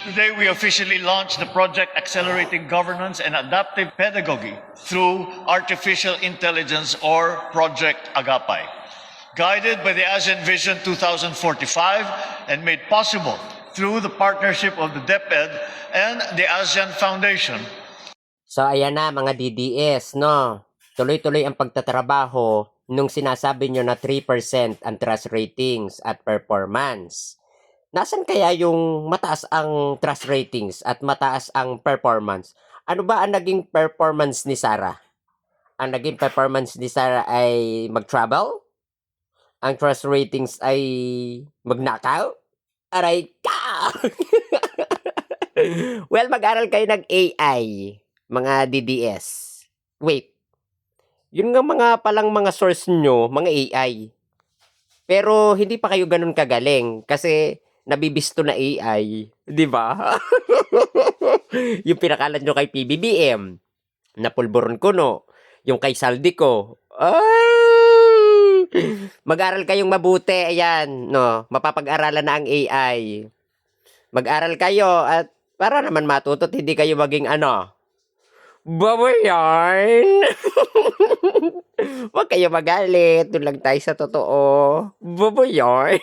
Today, we officially launched the project Accelerating Governance and Adaptive Pedagogy through Artificial Intelligence, or Project Agapay, guided by the ASEAN Vision 2045 and made possible through the partnership of the DepEd and the ASEAN Foundation. So ayan na mga DDS, no? Tuloy-tuloy ang pagtatrabaho nung sinasabi nyo na 3% ang trust ratings at performance. Nasaan kaya yung mataas ang trust ratings at mataas ang performance? Ano ba ang naging performance ni Sarah? Ang naging performance ni Sarah ay mag-travel? Ang trust ratings ay magnakaw? Aray ka! Well, mag-aral kayo ng AI, mga DDS. Wait, yun nga mga palang mga source nyo, mga AI. Pero hindi pa kayo ganun kagaling kasi nabibisto na AI, di ba? Yung pinakalat nyo kay PBBM, na Pulburon Kuno, yung kay Saldico. Ay! Mag-aral kayong mabuti, ayan, no, mapapag-aralan na ang AI. Mag-aral kayo at para naman matuto, hindi kayo maging babayan. Huwag kayo magalit, doon lang tayo sa totoo. Babayan.